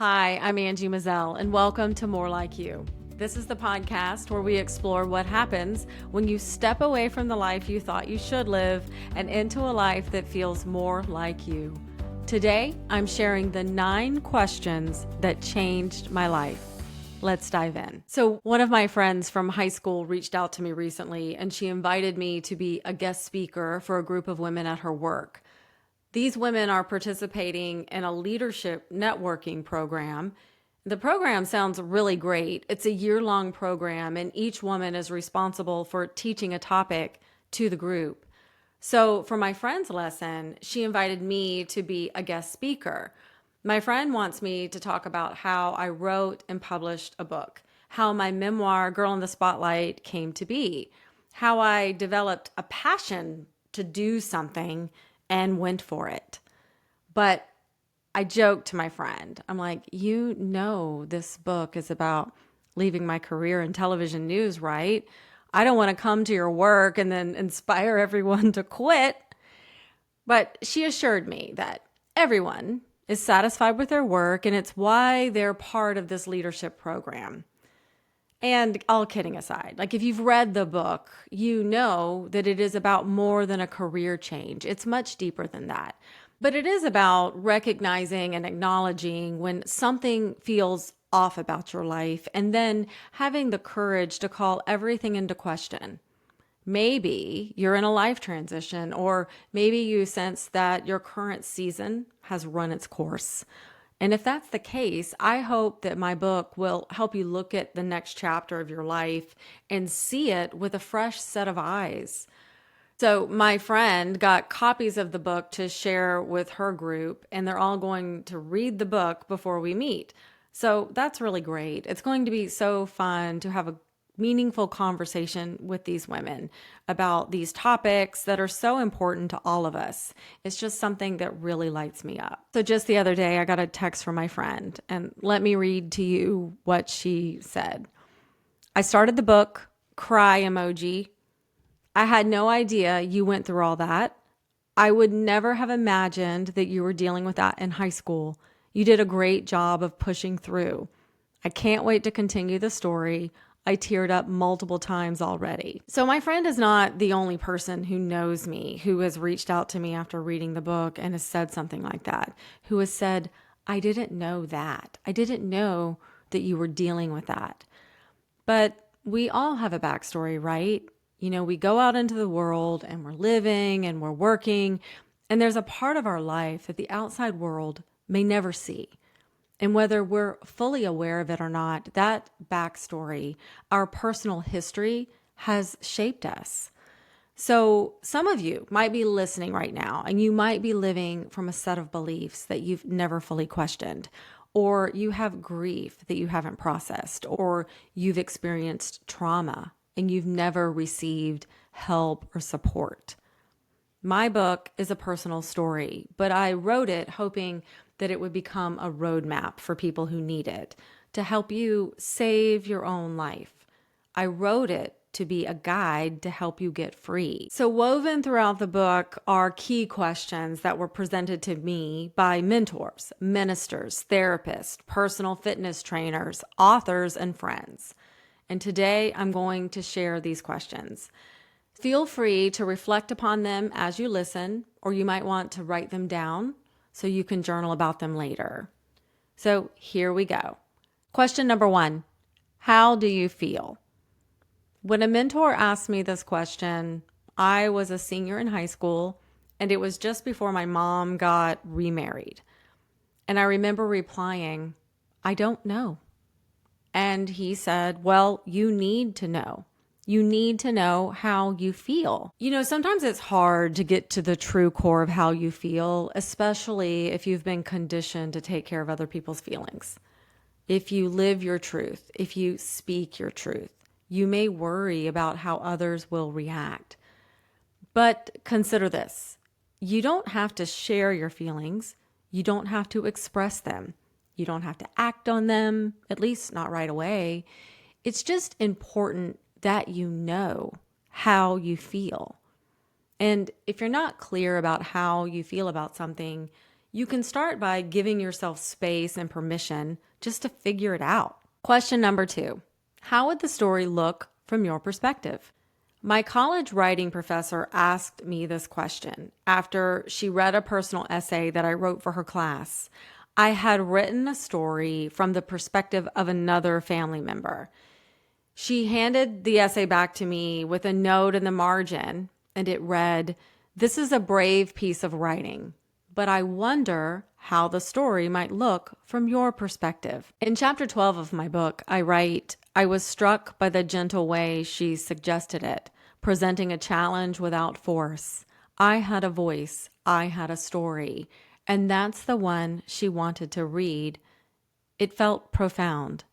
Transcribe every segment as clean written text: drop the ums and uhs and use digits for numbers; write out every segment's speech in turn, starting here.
Hi, I'm Angie Mizzell, and welcome to More Like You. This is the podcast where we explore what happens when you step away from the life you thought you should live and into a life that feels more like you. Today, I'm sharing the 9 questions that changed my life. Let's dive in. So, one of my friends from high school reached out to me recently, and she invited me to be a guest speaker for a group of women at her work. These women are participating in a leadership networking program. The program sounds really great. It's a year-long program, and each woman is responsible for teaching a topic to the group. So for my friend's lesson, she invited me to be a guest speaker. My friend wants me to talk about how I wrote and published a book, how my memoir, Girl in the Spotlight, came to be, how I developed a passion to do something and went for it. But I joked to my friend, I'm like, this book is about leaving my career in television news, right? I don't want to come to your work and then inspire everyone to quit. But she assured me that everyone is satisfied with their work and it's why they're part of this leadership program. And all kidding aside, like if you've read the book, you know that it is about more than a career change. It's much deeper than that. But it is about recognizing and acknowledging when something feels off about your life and then having the courage to call everything into question. Maybe you're in a life transition, or maybe you sense that your current season has run its course. And if that's the case, I hope that my book will help you look at the next chapter of your life and see it with a fresh set of eyes. So my friend got copies of the book to share with her group, and they're all going to read the book before we meet. So that's really great. It's going to be so fun to have a meaningful conversation with these women about these topics that are so important to all of us. It's just something that really lights me up. So just the other day, I got a text from my friend, and let me read to you what she said. I started the book, cry emoji. I had no idea you went through all that. I would never have imagined that you were dealing with that in high school. You did a great job of pushing through. I can't wait to continue the story. I teared up multiple times already. So my friend is not the only person who knows me, who has reached out to me after reading the book and has said something like that, who has said, I didn't know that. I didn't know that you were dealing with that. But we all have a backstory, right? We go out into the world and we're living and we're working, and there's a part of our life that the outside world may never see. And whether we're fully aware of it or not, that backstory, our personal history, has shaped us. So some of you might be listening right now, and you might be living from a set of beliefs that you've never fully questioned, or you have grief that you haven't processed, or you've experienced trauma and you've never received help or support. My book is a personal story, but I wrote it hoping that it would become a roadmap for people who need it to help you save your own life. I wrote it to be a guide to help you get free. So woven throughout the book are key questions that were presented to me by mentors, ministers, therapists, personal fitness trainers, authors, and friends. And today I'm going to share these questions. Feel free to reflect upon them as you listen, or you might want to write them down so you can journal about them later. So here we go. Question number 1, how do you feel? When a mentor asked me this question, I was a senior in high school, and it was just before my mom got remarried. And I remember replying, I don't know. And he said, well, you need to know. You need to know how you feel. Sometimes it's hard to get to the true core of how you feel, especially if you've been conditioned to take care of other people's feelings. If you live your truth, if you speak your truth, you may worry about how others will react. But consider this. You don't have to share your feelings. You don't have to express them. You don't have to act on them, at least not right away. It's just important that you know how you feel. And if you're not clear about how you feel about something, You can start by giving yourself space and permission just to figure it out. Question number 2. How would the story look from your perspective? My college writing professor asked me this question after she read a personal essay that I wrote for her class. I had written a story from the perspective of another family member. She handed the essay back to me with a note in the margin, and it read, "This is a brave piece of writing, but I wonder how the story might look from your perspective." In chapter 12 of my book, I write, "I was struck by the gentle way she suggested it, presenting a challenge without force. I had a voice, I had a story, and that's the one she wanted to read. It felt profound."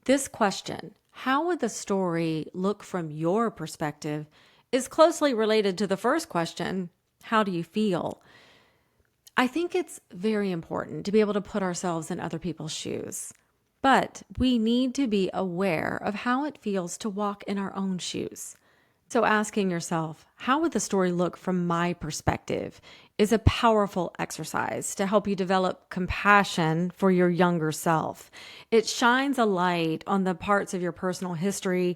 This question, how would the story look from your perspective, is closely related to the first question, how do you feel? I think it's very important to be able to put ourselves in other people's shoes, but we need to be aware of how it feels to walk in our own shoes. So asking yourself, how would the story look from my perspective, is a powerful exercise to help you develop compassion for your younger self. It shines a light on the parts of your personal history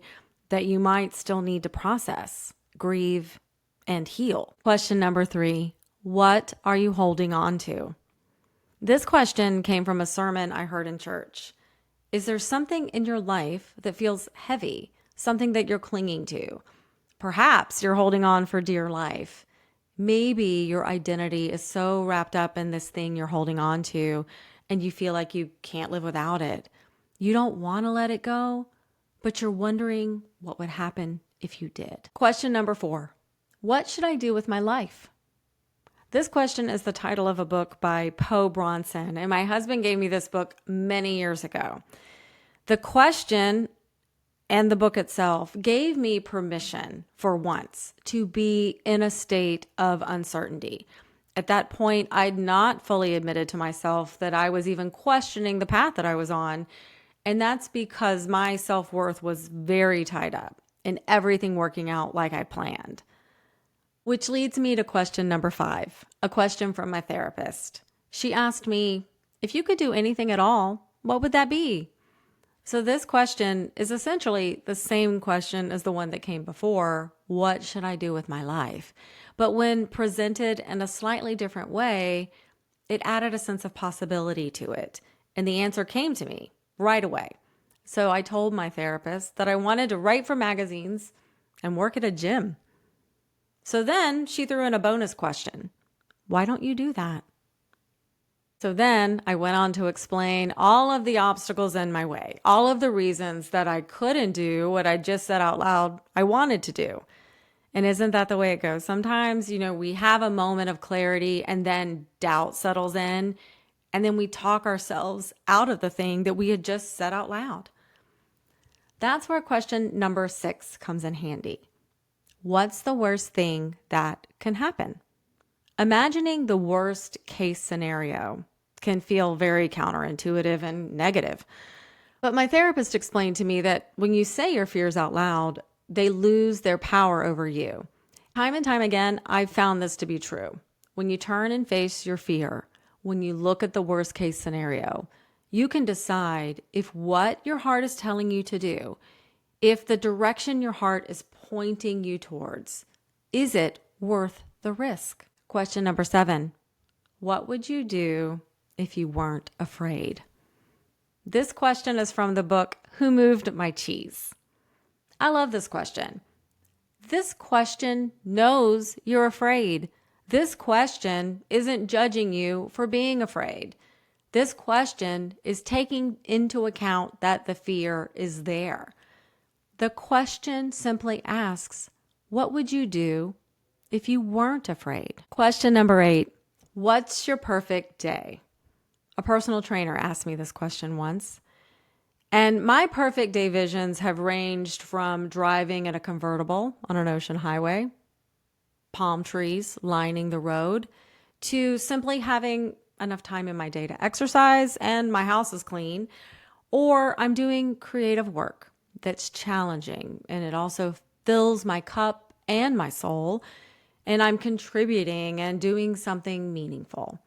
that you might still need to process, grieve, and heal. Question number 3, what are you holding on to? This question came from a sermon I heard in church. Is there something in your life that feels heavy, something that you're clinging to? Perhaps you're holding on for dear life. Maybe your identity is so wrapped up in this thing you're holding on to, and you feel like you can't live without it. You don't want to let it go, but you're wondering what would happen if you did. Question number 4, what should I do with my life? This question is the title of a book by Poe Bronson, and my husband gave me this book many years ago. The question and the book itself gave me permission for once to be in a state of uncertainty. At that point, I'd not fully admitted to myself that I was even questioning the path that I was on. And that's because my self-worth was very tied up in everything working out like I planned. Which leads me to question number 5, a question from my therapist. She asked me, if you could do anything at all, what would that be? So this question is essentially the same question as the one that came before, what should I do with my life? But when presented in a slightly different way, it added a sense of possibility to it. And the answer came to me right away. So I told my therapist that I wanted to write for magazines and work at a gym. So then she threw in a bonus question. Why don't you do that? So then I went on to explain all of the obstacles in my way, all of the reasons that I couldn't do what I just said out loud I wanted to do. And isn't that the way it goes? Sometimes, we have a moment of clarity and then doubt settles in, and then we talk ourselves out of the thing that we had just said out loud. That's where question number 6 comes in handy. What's the worst thing that can happen? Imagining the worst case scenario can feel very counterintuitive and negative. But my therapist explained to me that when you say your fears out loud, they lose their power over you. Time and time again, I've found this to be true. When you turn and face your fear, when you look at the worst case scenario, you can decide if what your heart is telling you to do, if the direction your heart is pointing you towards, is it worth the risk? Question number 7, what would you do if you weren't afraid? This question is from the book, Who Moved My Cheese? I love this question. This question knows you're afraid. This question isn't judging you for being afraid. This question is taking into account that the fear is there. The question simply asks, what would you do if you weren't afraid? Question number 8, what's your perfect day? A personal trainer asked me this question once. And my perfect day visions have ranged from driving in a convertible on an ocean highway, palm trees lining the road, to simply having enough time in my day to exercise and my house is clean, or I'm doing creative work that's challenging and it also fills my cup and my soul, and I'm contributing and doing something meaningful.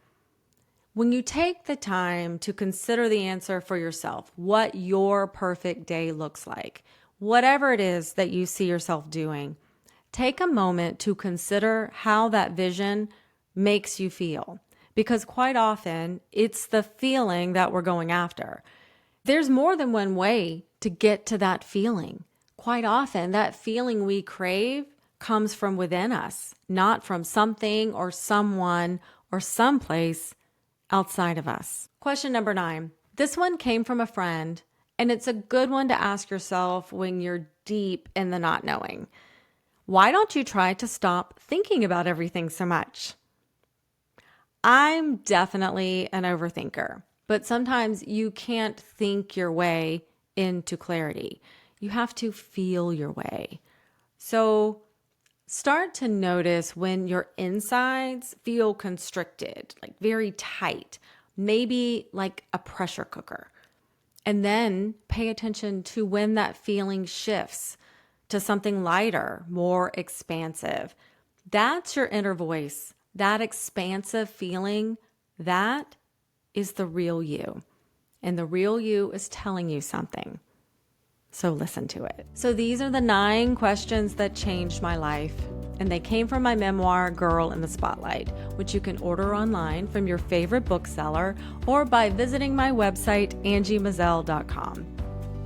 When you take the time to consider the answer for yourself, what your perfect day looks like, whatever it is that you see yourself doing, take a moment to consider how that vision makes you feel. Because quite often, it's the feeling that we're going after. There's more than one way to get to that feeling. Quite often, that feeling we crave comes from within us, not from something or someone or someplace outside of us. Question number 9. This one came from a friend, and it's a good one to ask yourself when you're deep in the not knowing. Why don't you try to stop thinking about everything so much? I'm definitely an overthinker, but sometimes you can't think your way into clarity. You have to feel your way. So start to notice when your insides feel constricted, like very tight, maybe like a pressure cooker. And then pay attention to when that feeling shifts to something lighter, more expansive. That's your inner voice. That expansive feeling, that is the real you. And the real you is telling you something. So listen to it. So these are the 9 questions that changed my life. And they came from my memoir, Girl in the Spotlight, which you can order online from your favorite bookseller or by visiting my website, angiemizzell.com.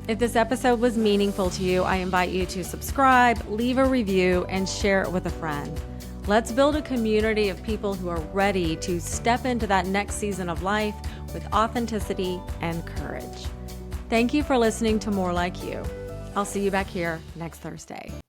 If this episode was meaningful to you, I invite you to subscribe, leave a review, and share it with a friend. Let's build a community of people who are ready to step into that next season of life with authenticity and courage. Thank you for listening to More Like You. I'll see you back here next Thursday.